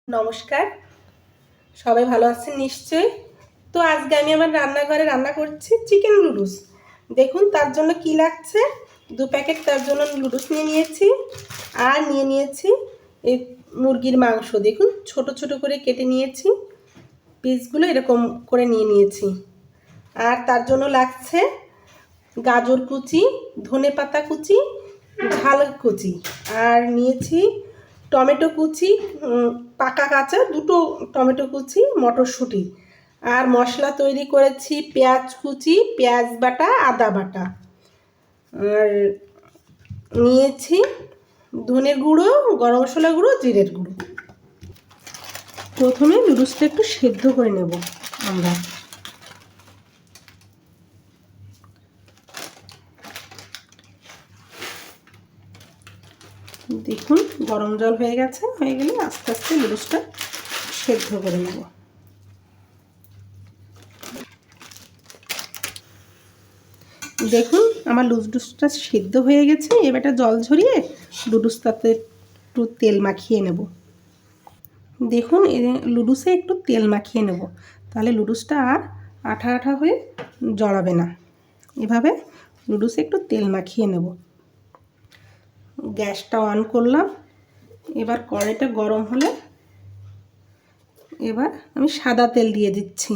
নমস্কার, সবাই ভালো আছেন নিশ্চয়ই। তো আজকে আমি আমার রান্নাঘরে রান্না করছি চিকেন নুডলস। দেখুন তার জন্য কি লাগছে। 2 প্যাকেট তার জন্য নুডলস নিয়ে নিয়েছি, আর নিয়ে নিয়েছি এই মুরগির মাংস। দেখুন ছোট ছোট করে কেটে নিয়েছি, পিসগুলো এরকম করে নিয়ে নিয়েছি। আর তার জন্য লাগছে গাজর কুচি, ধনেপাতা কুচি, ঝাল কুচি, আর নিয়েছি টমেটো কুচি, পাকা কাঁচা 2টো টমেটো কুচি, মটরশুঁটি। আর মশলা তৈরি করেছি পেঁয়াজ কুচি, পেঁয়াজ বাটা, আদা বাটা। আর নিয়েছি ধনে গুঁড়ো, গরম মশলা গুঁড়ো, জিরের গুঁড়ো। প্রথমে নুডলসটা একটু সেদ্ধ করে নেব আমরা। দেখুন গরম জল হয়ে গেলে আস্তে আস্তে নুডলসটা সেদ্ধ করে নেব। দেখুন আমার নুডলসটা সেদ্ধ হয়ে গেছে। এবারটা জল ঝরিয়ে নুডলসটাতে একটু তেল মাখিয়ে নেব। দেখুন নুডলসে একটু তেল মাখিয়ে নেব, তাহলে নুডলসটা আর আঠা আঠা হয়ে জড়াবে না। এভাবে নুডলসে একটু তেল মাখিয়ে নেব। গ্যাসটা অন করলাম। এবার কড়াইটা গরম হলে এবার আমি সাদা তেল দিয়ে দিচ্ছি।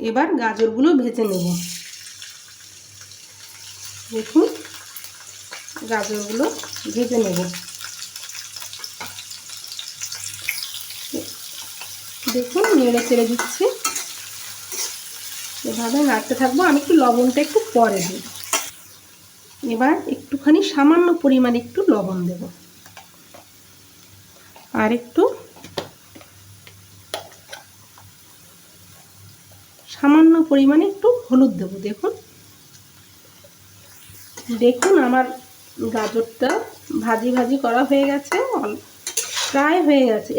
এবার গাজরগুলো ভেজে নেব। দেখুন গাজরগুলো ভেজে নেব। দেখুন নেড়ে চেড়ে দিচ্ছি, এভাবে নাড়তে থাকবো। আমি একটু লবণটা একটু পরে দিই। এবার একটুখানি সামান্য পরিমাণে একটু লবণ দেব, আর একটু সামান্য পরিমাণে একটু হলুদ দেব। দেখুন আমার গাজরটা ভাজি ভাজি করা হয়ে গেছে, প্রায় হয়ে গেছে।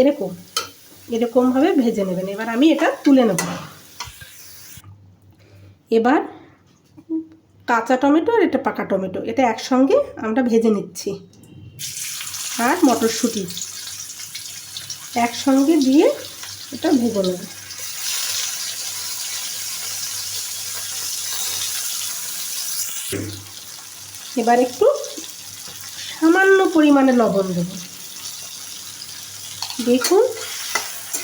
এরকমভাবে ভেজে নেবেন। এবার আমি এটা তুলে নেব। এবার কাঁচা টমেটো আর এটা পাকা টমেটো, এটা একসঙ্গে আমরা ভেজে নিচ্ছি। আর মটরশুঁটি একসঙ্গে দিয়ে এটা ভেজে নেব। এবার একটু সামান্য পরিমাণে লবণ দেব। দেখুন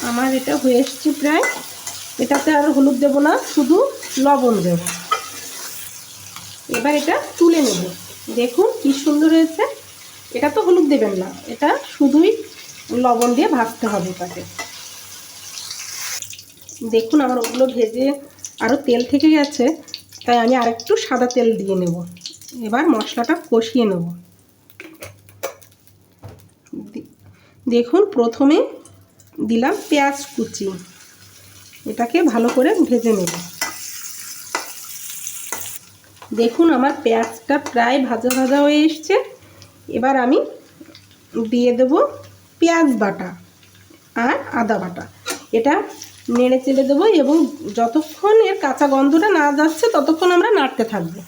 আমার এটা হয়ে এসছে প্রায়। এটাতে আর হলুদ দেব না, শুধু লবণ দেব। এবার এটা তুলে নেব। দেখুন কি সুন্দর হয়েছে। এটা তো হলুদ দেবেন না, এটা শুধুই লবণ দিয়ে ভাজতে হবে এটাকে। দেখুন আমার ওগুলো ভেজে আরও তেল থেকে গেছে, তাই আমি আরেকটু সাদা তেল দিয়ে নেব। এবার মশলাটা কষিয়ে নেব। দেখুন প্রথমে দিলাম পেঁয়াজ কুচি, এটাকে ভালো করে ভেজে নেব। দেখুন আমার পেঁয়াজটা প্রায় ভাজা ভাজা হয়ে এসছে। এবার আমি দিয়ে দেব পেঁয়াজ বাটা আর আদা বাটা। এটা নেড়ে চেড়ে দেবো, এবং যতক্ষণ এর কাঁচা গন্ধটা না যাচ্ছে ততক্ষণ আমরা নাড়তে থাকবো।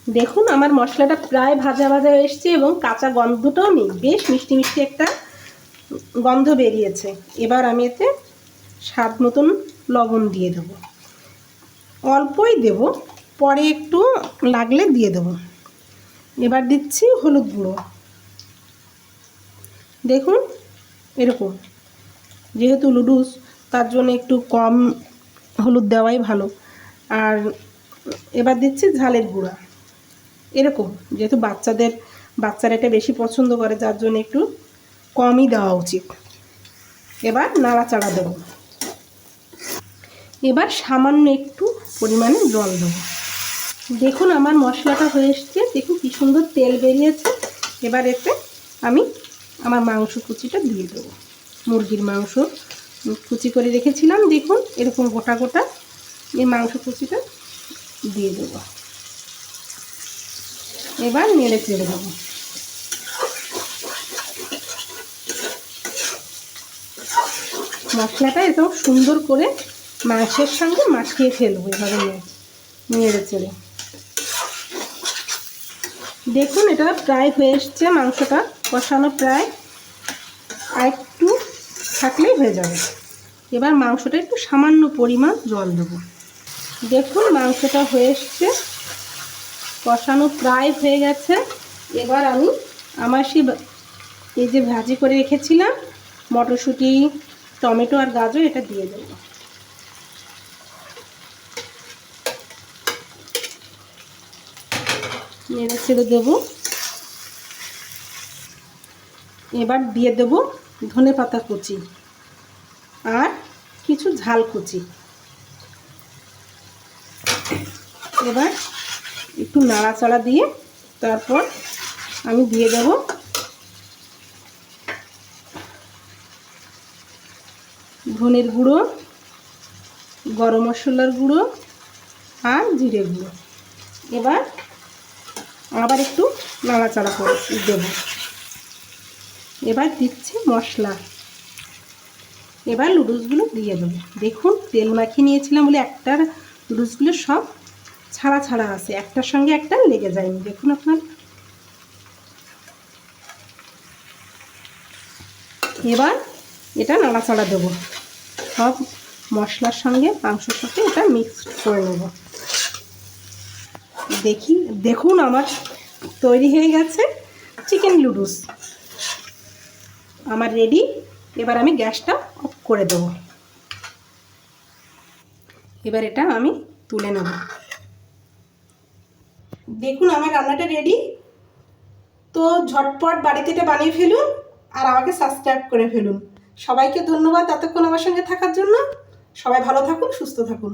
দেখুন আমার মশলাটা প্রায় ভাজা ভাজা হয়ে এসছে, এবং কাঁচা গন্ধটাও নেই, বেশ মিষ্টি মিষ্টি একটা গন্ধ বেরিয়েছে। এবার আমি এতে স্বাদ মতন লবণ দিয়ে দেব। অল্পই দেব, পরে একটু লাগলে দিয়ে দেব। এবার দিচ্ছি হলুদ গুঁড়ো। দেখুন এরকম, যেহেতু নুডলস তার জন্য একটু কম হলুদ দেওয়াই ভালো। আর এবার দিচ্ছি ঝালের গুঁড়া। এরকম, যেহেতু বাচ্চারা এটা বেশি পছন্দ করে, যার জন্য একটু কমই দেওয়া উচিত। এবার নাড়াচাড়া দেব। এবার সামান্য একটু পরিমাণে জল দেব। দেখুন আমার মশলাটা হয়ে এসছে। দেখুন কি সুন্দর তেল বেরিয়েছে। এবার এতে আমি আমার মাংস কুচিটা দিয়ে দেবো। মুরগির মাংস কুচি করে রেখেছিলাম, দেখুন এরকম গোটা গোটা এই মাংস কুচিটা দিয়ে দেবো। এবার নেড়ে চেড়ে দেবো। মশলাটা এরকম সুন্দর করে মাংসের সঙ্গে মাখিয়ে ফেলবো, এভাবে নেড়ে চেড়ে। দেখুন এটা প্রায় হয়ে এসছে মাংসটা। কষানো প্রায় আর একটু থাকলেই হয়ে যাবে। এবার মাংসটা একটু সামান্য পরিমাণ জল দেবো। দেখুন মাংসটা হয়ে এসছে, কষানো প্রায় হয়ে গেছে। এবার আমি আমার এই যে ভাজি করে রেখেছিলাম মটরশুঁটি, টমেটো আর গাজর, এটা দিয়ে দেবো। নেড়ে ছেড়ে দেবো। এবার দিয়ে দেবো ধনেপাতা কুচি আর কিছু ঝাল কুচি। এবার একটু নাড়াচাড়া দিয়ে তারপর আমি দিয়ে দেব ধনের গুঁড়ো, গরম মশলার গুঁড়ো আর জিরে গুঁড়ো। এবার আবার একটু নাড়াচাড়া করে দেব। এবার দিচ্ছি মশলা। এবার নুডলসগুলো দিয়ে দেবো। দেখুন তেল মাখিয়ে নিয়েছিলাম বলে একটার নুডলসগুলো সব ছাড়া ছাড়া আছে, একটার সঙ্গে একটা লেগে যায়নি। দেখুন আপনার। এবার এটা নাড়াচাড়া দেবো, সব মশলার সঙ্গে মাংসের সাথে এটা মিক্স করে নেব। দেখুন আমার তৈরি হয়ে গেছে চিকেন নুডলস, আমার রেডি। এবার আমি গ্যাসটা অফ করে দেবো। এবার এটা আমি তুলে নেব। দেখুন আমার রান্নাটা রেডি। তো ঝটপট বাড়িতে এটা বানিয়ে ফেলুন আর আমাকে সাবস্ক্রাইব করে ফেলুন। সবাইকে ধন্যবাদ এতক্ষণ আমার সঙ্গে থাকার জন্য। সবাই ভালো থাকুন, সুস্থ থাকুন।